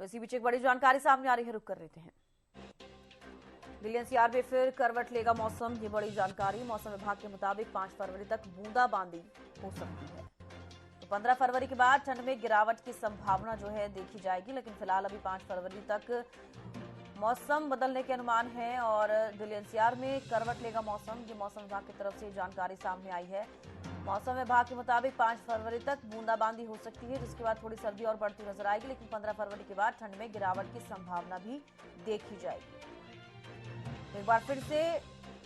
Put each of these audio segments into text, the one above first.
तो इसी बीच एक बड़ी जानकारी सामने आ रही है, रुक कर लेते हैं। दिल्ली एनसीआर में फिर करवट लेगा मौसम, ये बड़ी जानकारी। मौसम विभाग के मुताबिक 5 फरवरी तक बूंदाबांदी हो सकती है। तो 15 फरवरी के बाद ठंड में गिरावट की संभावना जो है देखी जाएगी, लेकिन फिलहाल अभी 5 फरवरी तक मौसम बदलने के अनुमान है और दिल्ली एनसीआर में करवट लेगा मौसम। ये मौसम विभाग की तरफ से जानकारी सामने आई है। मौसम विभाग के मुताबिक 5 फरवरी तक बूंदाबांदी हो सकती है, जिसके बाद थोड़ी सर्दी और बढ़ती नजर आएगी, लेकिन 15 फरवरी के बाद ठंड में गिरावट की संभावना भी देखी जाएगी। एक बार फिर से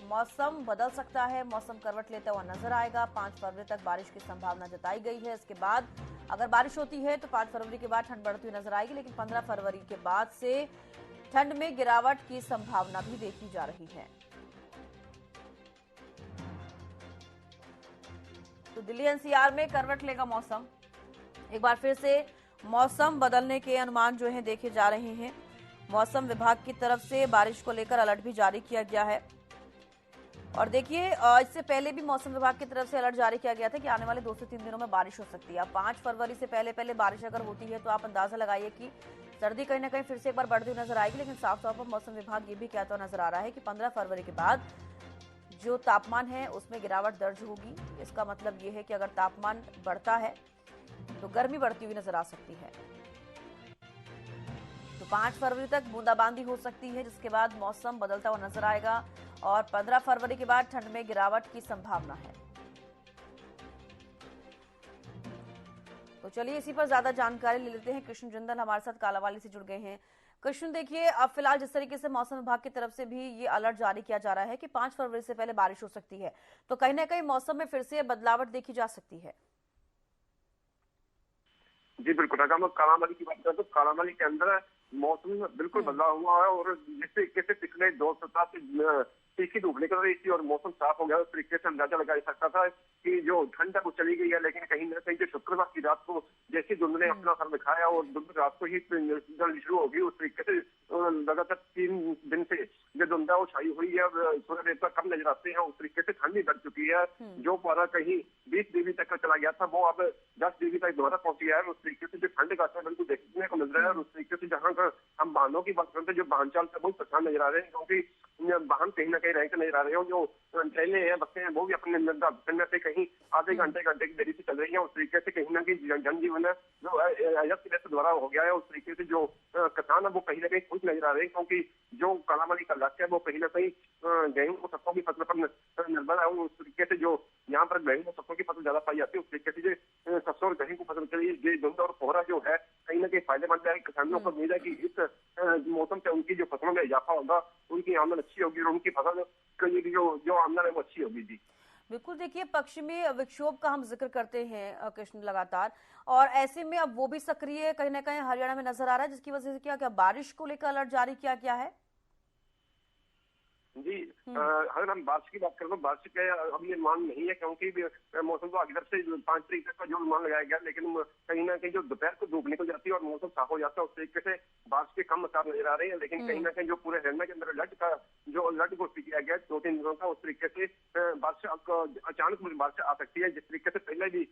मौसम बदल सकता है, मौसम करवट लेता हुआ नजर आएगा। 5 फरवरी तक बारिश की संभावना जताई गई है। इसके बाद अगर बारिश होती है तो 5 फरवरी के बाद ठंड बढ़ती हुई नजर आएगी, लेकिन 15 फरवरी के बाद से ठंड में गिरावट की संभावना भी देखी जा रही है। तो दिल्ली एनसीआर में करवट लेगा मौसम। एक बार फिर से मौसम बदलने के अनुमान जो है देखे जा रहे हैं। मौसम विभाग की तरफ से बारिश को लेकर अलर्ट भी जारी किया गया है। और देखिए, इससे पहले भी मौसम विभाग की तरफ से अलर्ट जारी किया गया था कि आने वाले 2 से 3 दिनों में बारिश हो सकती है। 5 फरवरी से पहले बारिश अगर होती है तो आप अंदाजा लगाइए कि सर्दी कहीं ना कहीं फिर से एक बार बढ़ती हुई नजर आएगी। लेकिन साफ तौर पर मौसम विभाग ये भी कहता हुआ नजर आ रहा है कि 15 फरवरी के बाद जो तापमान है उसमें गिरावट दर्ज होगी। इसका मतलब ये है कि अगर तापमान बढ़ता है तो गर्मी बढ़ती हुई नजर आ सकती है। तो 5 फरवरी तक बूंदाबांदी हो सकती है, जिसके बाद मौसम बदलता हुआ नजर आएगा और 15 फरवरी के बाद ठंड में गिरावट की संभावना है। तो चलिए इसी पर ज्यादा जानकारी ले लेते हैं। कृष्ण जिंदल हमारे साथ कालावाली से जुड़ गए हैं। कृष्ण, देखिए, अब फिलहाल जिस तरीके से मौसम विभाग की तरफ से भी ये अलर्ट जारी किया जा रहा है कि 5 फरवरी से पहले बारिश हो सकती है, तो कहीं ना कहीं मौसम में फिर से बदलावट देखी जा सकती है। जी बिल्कुल, अगर हम कालामाली की बात करें तो कालामाली के अंदर मौसम बिल्कुल बदला हुआ है और जिस तरीके से पिछले 2 सप्ताह से तीखी धूप निकल रही थी और मौसम साफ हो गया, उस तरीके से अंदाजा लगाया सकता था कि जो ठंड है वो चली गई है। लेकिन कहीं ना कहीं जो शुक्रवार की रात को जैसी धुंध ने अपना असर दिखाया और धुंध रात को ही जल्दी शुरू होगी, उस तरीके से लगातार 3 दिन से जो धुंध है वो छाई हुई है। सूर्य देवता कम नजर आते हैं, उस तरीके से ठंड भी बढ़ चुकी है। जो पारा कहीं 20 डिग्री तक चला गया था वो अब 10 डिग्री तक दोबारा पहुंच गया है। उस तरीके से जो ठंड का असर बिल्कुल देखने को मिल रहा है। और उस तरीके से जहां हम वाहनों की बात करते हैं, जो वाहन चालक है बहुत परेशान नजर आ रहे हैं, क्योंकि वाहन कहीं ना कहीं रह नजर आ रहे हैं। जो ट्रेनें हैं, बसें हैं, वो भी अपने निर्धारित से कहीं आधे घंटे की देरी से चल रही है। उस तरीके से कहीं ना कहीं जनजीवन है जो अस्त द्वारा हो गया है। उस तरीके से जो किसान है वो कहीं ना कहीं खुश नजर आ रहे हैं, क्योंकि जो कालामाली का इलाका है वो कहीं ना कहीं गेहूं को सरसों की फसल पर निर्भर है। उस तरीके से जो यहाँ पर गेहूं को सरसों की फसल ज्यादा पाई जाती है, उस तरीके से जो सरसों और गेहूं की फसल के लिए धुंध और कोहरा जो है कहीं ना कहीं फायदेमंद है। किसानों को उम्मीद है कि इस मौसम से उनकी जो फसलों में इजाफा होगा, उनकी आमदन अच्छी होगी और उनकी फसल की जो आमदन है वो अच्छी होगी। जी बिल्कुल, देखिए, पश्चिमी विक्षोभ का हम जिक्र करते हैं कृष्ण लगातार, और ऐसे में अब वो भी सक्रिय कहीं ना कहीं हरियाणा में नजर आ रहा है, जिसकी वजह से क्या क्या बारिश को लेकर अलर्ट जारी किया गया है। जी, अगर हम बारिश की बात करें तो बारिश का अभी अनुमान नहीं है, क्योंकि मौसम विभाग की तरफ से 5 तारीख तक का जो अनुमान लगाया गया, लेकिन कहीं ना कहीं जो दोपहर को धूप निकल जाती है और मौसम साफ हो जाता है, उस तरीके से बारिश के कम आसार नजर आ रहे हैं। लेकिन कहीं ना कहीं जो पूरे हरियाणा के अंदर अलर्ट घोषित किया गया 2-3 दिनों का, उस तरीके से बारिश अचानक बारिश आ सकती है। जिस तरीके से पहले भी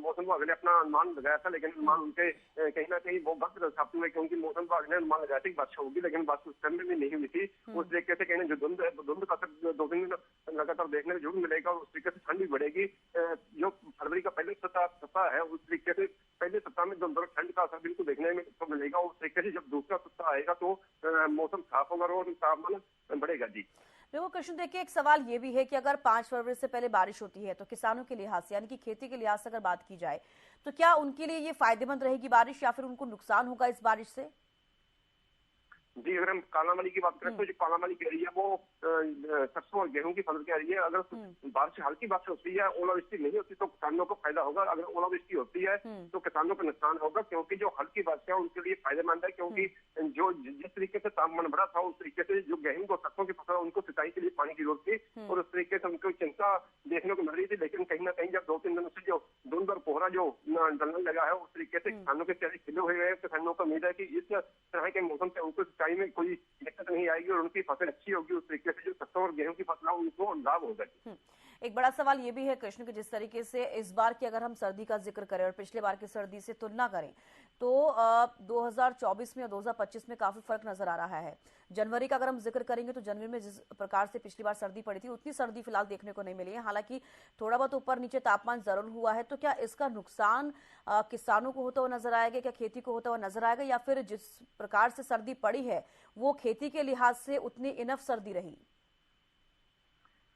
मौसम विभाग ने अपना अनुमान लगाया था, लेकिन अनुमान उनके कहीं ना कहीं वो गलत साबित हुए, क्योंकि मौसम विभाग ने अनुमान लगाया था कि बारिश होगी, लेकिन बारिश उस समय में नहीं हुई थी। उस तरीके से जो धुंध है, धुंध का असर 2-3 दिन लगातार देखने को जरूर मिलेगा। उस तरीके से ठंड भी बढ़ेगी। जो फरवरी का पहले सप्ताह है, उस तरीके से पहले सप्ताह में धुंध और ठंड का असर बिल्कुल देखने में तो मिलेगा। उस तरीके से जब दूसरा सप्ताह आएगा तो मौसम साफ होगा और तापमान बढ़ेगा। जी देखो कृष्ण, देखिए, एक सवाल ये भी है कि अगर 5 फरवरी से पहले बारिश होती है तो किसानों के लिहाज से, यानी कि खेती के लिहाज से अगर बात की जाए, तो क्या उनके लिए ये फायदेमंद रहेगी बारिश या फिर उनको नुकसान होगा इस बारिश से। जी, अगर हम कालामाली की बात करें तो जो कालामाली कह रही है वो सरसों और गेहूं की फसल कह रही है। अगर बारिश हल्की बारिश होती है, ओलावृष्टि नहीं होती तो किसानों को फायदा होगा। अगर ओलावृष्टि होती है तो किसानों को नुकसान होगा, क्योंकि जो हल्की बारिश है उनके लिए फायदेमंद है, क्योंकि जो जिस तरीके से तापमान बढ़ा था उस तरीके से जो गेहूं को सरसों की फसल उनको सिंचाई के लिए पानी की जरूरत थी और उस तरीके से उनको चिंता देखने को मिल रही थी। लेकिन कहीं ना कहीं जब 2-3 दिनों से जो धुंध और कोहरा जो डलने लगा है, उस तरीके से किसानों के चेहरे खिले हुए हैं। किसानों को उम्मीद है कि इस तरह के मौसम से उनको सिंचाई में कोई दिक्कत नहीं आएगी और उनकी फसल अच्छी होगी। उस तरीके से जो सरसों और गेहूं की फसल है उनको लाभ होगा। एक बड़ा सवाल ये भी है कृष्ण कि जिस तरीके से इस बार की अगर हम सर्दी का जिक्र करें और पिछले बार की सर्दी से तुलना करें तो 2024 में और 2025 में काफी फर्क नजर आ रहा है। जनवरी का अगर हम जिक्र करेंगे तो जनवरी में जिस प्रकार से पिछली बार सर्दी पड़ी थी उतनी सर्दी फिलहाल देखने को नहीं मिली है। हालांकि थोड़ा बहुत ऊपर नीचे तापमान जरूर हुआ है, तो क्या इसका नुकसान किसानों को होता हुआ नजर आएगा, क्या खेती को होता हुआ नजर आएगा, या फिर जिस प्रकार से सर्दी पड़ी है वो खेती के लिहाज से उतनी इनफ सर्दी रही?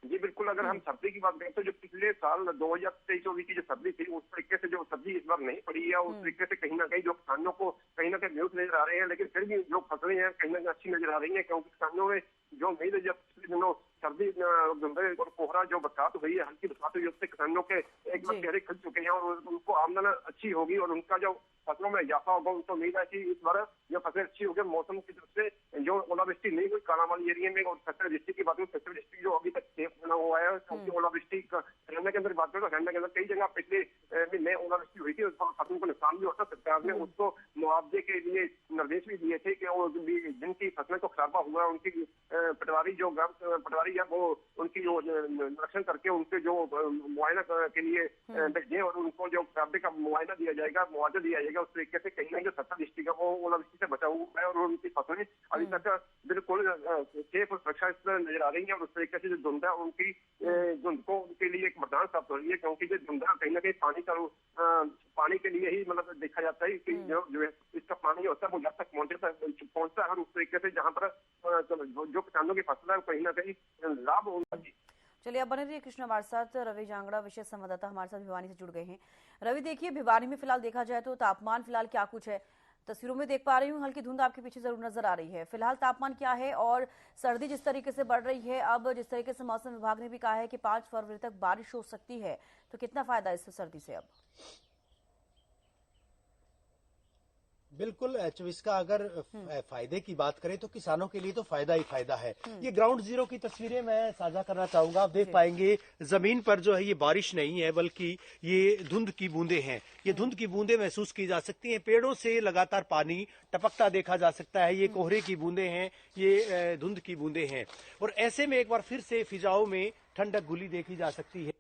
जी बिल्कुल, अगर हम सर्दी की बात करें तो जो पिछले साल 2023-24 की जो सर्दी थी उस तरीके से जो सर्दी इस बार नहीं पड़ी है, उस तरीके से कहीं ना कहीं जो किसानों को कहीं ना कहीं न्यूज नजर आ रहे हैं, लेकिन फिर भी जो फसलें हैं कहीं ना कहीं अच्छी नजर आ रही है, क्योंकि किसानों में जो उम्मीद है जब पिछले दिनों सर्दी और कोहरा जो बरसात हुई है, हल्की बरसात हुई, उससे किसानों के एक बार चेहरे खिल चुके हैं और उनको आमदन अच्छी होगी और उनका जो फसलों में इजाफा होगा। उनको उम्मीद है कि इस बार जो फसलें अच्छी होगी। मौसम की तरफ से जो ओलावृष्टि नहीं हुई कालामाली एरिया में, और सेक्टर डिस्ट्रिक्ट की बात करें, सेक्टर डिस्ट्रिक्ट जो अभी तक सेफ बना हुआ है, क्योंकि ओलावृष्टि हरियाणा के अंदर बात करें तो हरियाणा के अंदर कई जगह पिछले महीने ओलावृष्टि हुई थी, उस पर फसलों को नुकसान भी होता। सरकार ने उसको मुआवजे के लिए निर्देश भी दिए थे कि जिनकी फसलें को खराबा हुआ है उनकी पटवारी जो पटवारी है वो उनकी जो निरीक्षण करके उनके जो मुआयना के लिए भेजें और उनको जो खराबे का मुआयना दिया जाएगा, मुआवजा दिया जाएगा। उस तरीके से कहीं ना जो सत्ता डिस्ट्रिक्ट है वो ओलावृष्टि से बचा हुआ है और उनकी फसलें अभी तक बिल्कुल सेफ और सुरक्षा नजर आ रही है। और उस तरीके से जो धुंध है उनकी धुंध को उनके लिए एक वरदान साबित हो रही है, क्योंकि जो धुंध कहीं ना कहीं पानी के लिए ही मतलब देखा जाता है कि जो इसका पानी होता है वो जब तक पहुंचता है, और उस तरीके से जहाँ पर जो किसानों की फसल है कहीं ना कहीं लाभ होगा। चलिए अब बने रहिए कृष्ण हमारे साथ। रवि जांगड़ा विशेष संवाददाता हमारे साथ भिवानी से जुड़ गए हैं। रवि, देखिए भिवानी में फिलहाल देखा जाए तो तापमान फिलहाल क्या कुछ है? तस्वीरों में देख पा रही हूँ, हल्की धुंध आपके पीछे जरूर नजर आ रही है। फिलहाल तापमान क्या है और सर्दी जिस तरीके से बढ़ रही है, अब जिस तरीके से मौसम विभाग ने भी कहा है कि 5 फरवरी तक बारिश हो सकती है, तो कितना फायदा इस सर्दी से? अब बिल्कुल, चविस का अगर फायदे की बात करें तो किसानों के लिए तो फायदा ही फायदा है। ये ग्राउंड जीरो की तस्वीरें मैं साझा करना चाहूंगा। आप देख पाएंगे जमीन पर जो है ये बारिश नहीं है बल्कि ये धुंध की बूंदें हैं। ये धुंध की बूंदें महसूस की जा सकती हैं। पेड़ों से लगातार पानी टपकता देखा जा सकता है। ये कोहरे की बूंदें हैं, ये धुंध की बूंदें हैं। और ऐसे में एक बार फिर से फिजाओं में ठंडक घुली देखी जा सकती है।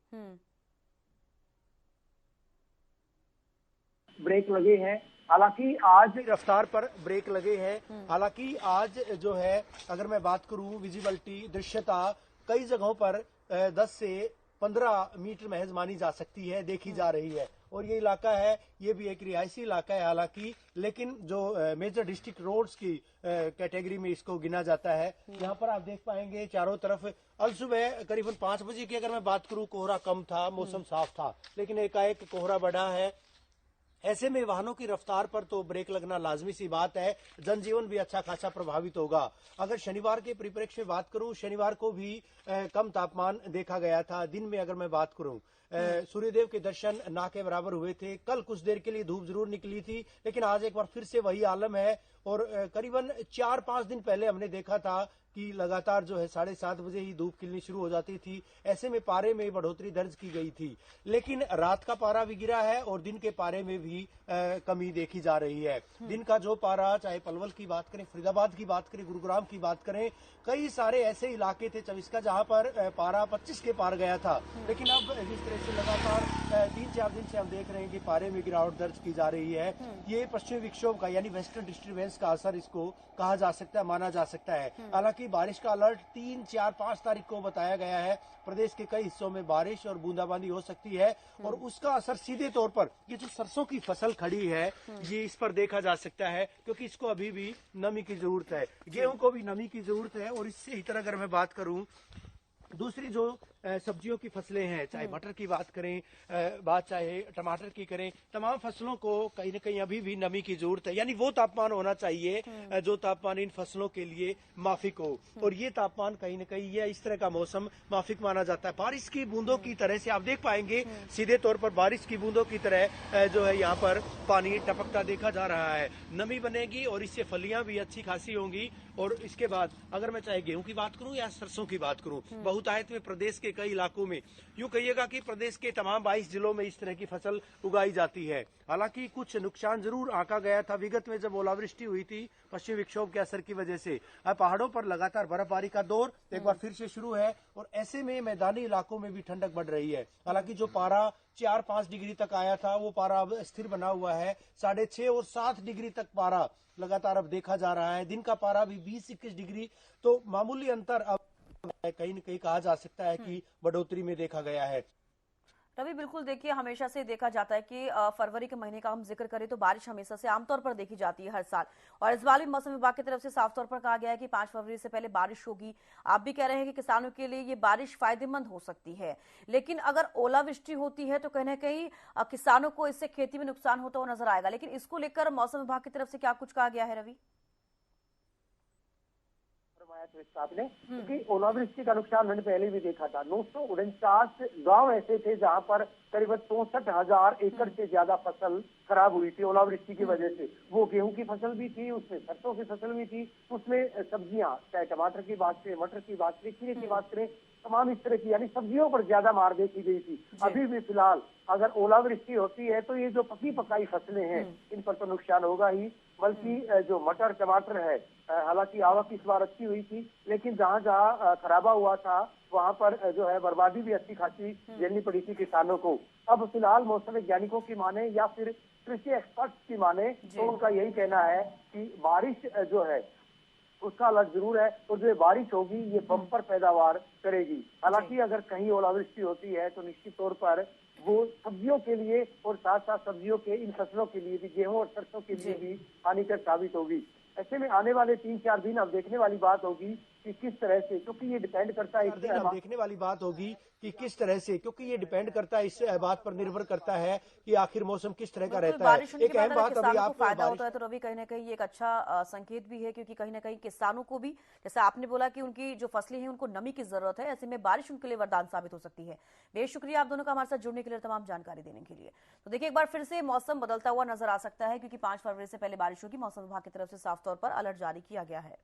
ब्रेक लगे हैं, हालांकि आज रफ्तार पर ब्रेक लगे हैं। हालांकि आज जो है अगर मैं बात करूं विजिबिलिटी दृश्यता कई जगहों पर 10 से 15 मीटर महज मानी जा सकती है, देखी जा रही है। और ये इलाका है, ये भी एक रिहायशी इलाका है हालांकि, लेकिन जो मेजर डिस्ट्रिक्ट रोड्स की कैटेगरी में इसको गिना जाता है। यहाँ पर आप देख पाएंगे चारों तरफ अल सुबह करीबन 5 बजे की अगर मैं बात करूं कोहरा कम था, मौसम साफ था, लेकिन एकाएक कोहरा बढ़ा है। ऐसे में वाहनों की रफ्तार पर तो ब्रेक लगना लाजमी सी बात है। जनजीवन भी अच्छा खासा प्रभावित होगा। अगर शनिवार के परिप्रेक्ष्य में बात करूं, शनिवार को भी कम तापमान देखा गया था। दिन में अगर मैं बात करूं, सूर्यदेव के दर्शन ना के बराबर हुए थे। कल कुछ देर के लिए धूप जरूर निकली थी, लेकिन आज एक बार फिर से वही आलम है। और करीबन 4-5 दिन पहले हमने देखा था कि लगातार जो है 7:30 बजे ही धूप खिलनी शुरू हो जाती थी। ऐसे में पारे में बढ़ोतरी दर्ज की गई थी, लेकिन रात का पारा भी गिरा है और दिन के पारे में भी कमी देखी जा रही है। दिन का जो पारा, चाहे पलवल की बात करें, फरीदाबाद की बात करें, गुरुग्राम की बात करें, कई सारे ऐसे इलाके थे 24 का जहां पर पारा 25 के पार गया था। लेकिन अब जिस तरह से लगातार 3-4 दिन से हम देख रहे हैं कि पारे में गिरावट दर्ज की जा रही है। ये पश्चिमी विक्षोभ का यानी वेस्टर्न डिस्टर्बेंस का असर इसको कहा जा सकता है, माना जा सकता है। हालांकि बारिश का अलर्ट 3, 4, 5 तारीख को बताया गया है। प्रदेश के कई हिस्सों में बारिश और बूंदाबांदी हो सकती है और उसका असर सीधे तौर पर ये जो सरसों की फसल खड़ी है ये इस पर देखा जा सकता है, क्योंकि इसको अभी भी नमी की जरूरत है। गेहूं को भी नमी की जरूरत है। और इससे ही तरह अगर मैं बात करूं, दूसरी जो सब्जियों की फसलें हैं, चाहे मटर की बात करें, बात चाहे टमाटर की करें, तमाम फसलों को कहीं न कहीं अभी भी नमी की जरूरत है। यानी वो तापमान होना चाहिए जो तापमान इन फसलों के लिए माफिक हो। और ये तापमान कहीं न कहीं ये इस तरह का मौसम माफिक माना जाता है। बारिश की बूंदों की तरह से आप देख पाएंगे, सीधे तौर पर बारिश की बूंदों की तरह जो है यहाँ पर पानी टपकता देखा जा रहा है। नमी बनेगी और इससे फलियां भी अच्छी खासी होंगी। और इसके बाद अगर मैं चाहे गेहूं की बात करूं या सरसों की बात करूं, बहुतायत में प्रदेश के कई इलाकों में। यूं कहिएगा कि प्रदेश के तमाम 22 जिलों में इस तरह की फसल उगाई जाती है। हालांकि कुछ नुकसान जरूर आंका गया था विगत में जब ओलावृष्टि हुई थी पश्चिमी विक्षोभ के असर की वजह से। अब पहाड़ों पर लगातार बर्फबारी का दौर एक बार फिर से शुरू है और ऐसे में मैदानी इलाकों में भी ठंडक बढ़ रही है। हालांकि जो पारा 4-5 डिग्री तक आया था वो पारा अब स्थिर बना हुआ है। 6.5 और 7 डिग्री तक पारा लगातार अब देखा जा रहा है। दिन का पारा भी 20-21 डिग्री, तो मामूली अंतर अब कहीं न कहीं कहा जा सकता है कि बढ़ोतरी में देखा गया है। रवि, बिल्कुल देखिए, हमेशा से देखा जाता है कि फरवरी के महीने का हम जिक्र करें तो बारिश हमेशा से आमतौर पर देखी जाती है हर साल, और इस बार भी मौसम विभाग की तरफ से साफ तौर पर कहा गया है कि 5 फरवरी से पहले बारिश होगी। आप भी कह रहे हैं कि किसानों के लिए ये बारिश फायदेमंद हो सकती है, लेकिन अगर ओलावृष्टि होती है तो कहीं ना कहीं किसानों को इससे खेती में नुकसान होता हुआ नजर आएगा। लेकिन इसको लेकर मौसम विभाग की तरफ से क्या कुछ कहा गया है रवि? आपने, क्योंकि ओलावृष्टि का नुकसान मैंने पहले भी देखा था। 949 गांव ऐसे थे जहां पर करीबन 64,000 एकड़ से ज्यादा फसल खराब हुई थी ओलावृष्टि की वजह से। वो गेहूं की फसल भी थी, उसमें सरसों की फसल भी थी, उसमें सब्जियां, चाहे टमाटर की बात करें, मटर की बात करें, खीरे की बात करें, तमाम इस तरह की, यानी सब्जियों पर ज्यादा मार देखी गई थी। अभी भी फिलहाल अगर ओलावृष्टि होती है तो ये जो पकी पकाई फसलें हैं इन पर तो नुकसान होगा ही, बल्कि जो मटर टमाटर है, हालांकि आवक इस बार अच्छी हुई थी, लेकिन जहां जहां खराबा हुआ था वहां पर जो है बर्बादी भी अच्छी खासी झेलनी पड़ी थी किसानों को। अब फिलहाल मौसम वैज्ञानिकों की माने या फिर कृषि एक्सपर्ट्स की माने तो उनका यही कहना है कि बारिश जो है उसका अलग जरूर है, और जो बारिश होगी ये बम्पर पैदावार करेगी। हालांकि अगर कहीं ओलावृष्टि होती है तो निश्चित तौर पर वो सब्जियों के लिए और साथ साथ सब्जियों के इन फसलों के लिए भी, गेहूं और सरसों के लिए भी हानिकर साबित होगी। ऐसे में आने वाले 3-4 दिन अब देखने वाली बात होगी कि किस तरह से, क्योंकि ये डिपेंड करता है देखने वाली बात होगी कि किस तरह से, क्योंकि ये डिपेंड करता है, इस बात पर निर्भर करता है कि आखिर मौसम किस तरह का रहता है। एक अहम बात, अभी आप फायदा होता है तो रवि कहीं ना कहीं एक अच्छा संकेत भी है, क्योंकि कहीं ना कहीं किसानों को भी, जैसे आपने बोला कि उनकी जो फसलें हैं उनको नमी की जरूरत है, ऐसे में बारिश उनके लिए वरदान साबित हो सकती है। बेहद शुक्रिया आप दोनों का हमारे साथ जुड़ने के लिए, तमाम जानकारी देने के लिए। तो देखिए, एक बार फिर से मौसम बदलता हुआ नजर आ सकता है, क्योंकि 5 फरवरी से पहले बारिश होगी। मौसम विभाग की तरफ से साफ तौर पर अलर्ट जारी किया गया है।